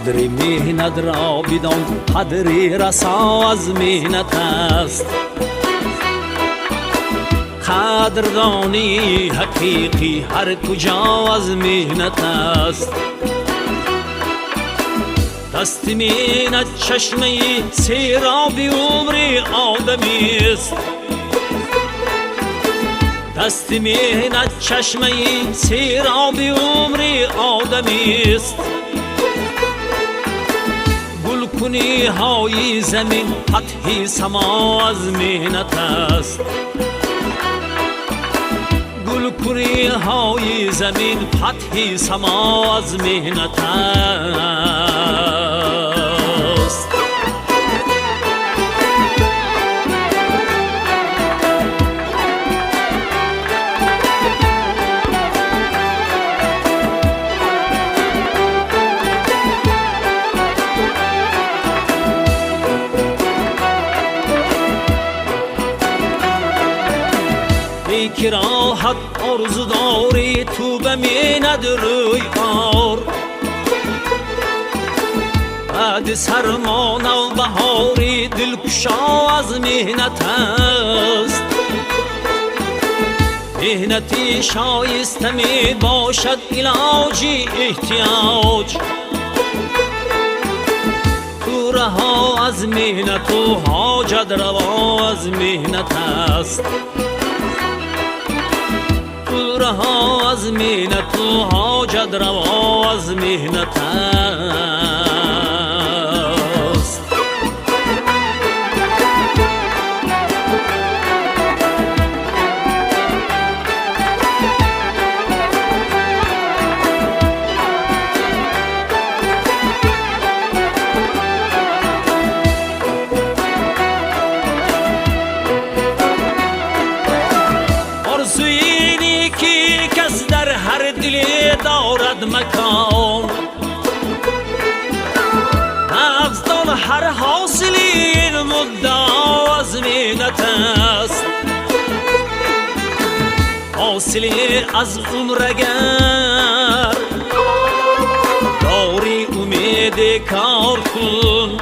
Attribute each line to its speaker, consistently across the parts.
Speaker 1: قدر مهنت را بدان، قدر رسا از مهنت است. قدردانی حقیقی هر کجا از مهنت است. دست مهنت چشمه سیراب عمر آدمی است. دست مهنت چشمه سیراب عمر آدمی است. گلکنی های زمین فتح سما از مهنت است. گلکنی های زمین فتح سما از مهنت است. ای که راحت آرزو داری تو به مهنت روی آر. بعد سرما نو بهاری دلکشا از مهنت است. مهنتی شایسته می باشد علاجی احتیاج. تو رها از مهنت و حاجت روا از مهنت است. رها از مهنت و حاجت روا از مهنت است. کس در هر دلی دارد مکان. افضل هر حاصلی مدعا از مهنت است. حاصلی از عمر اگر داری امید کار کن.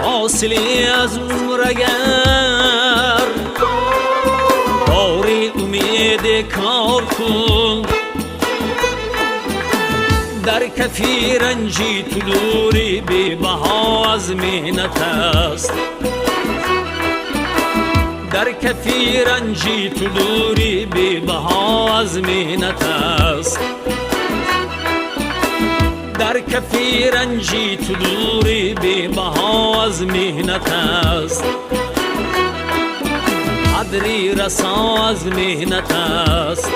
Speaker 1: حاصلی از عمر اگر داری امید کار کن. در کفی رنجی تو دوری بی بها از مهنت است. در کفی رنجی تو دوری بی بها از مهنت است. در کفی رنجی تو دوری بی بها از مهنت است. قدری رسا از مهنت است.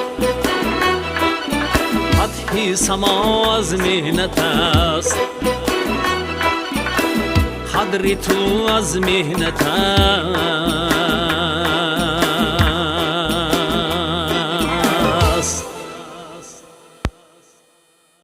Speaker 1: فتح سما از مهنت است. قدری تو از مهنت است.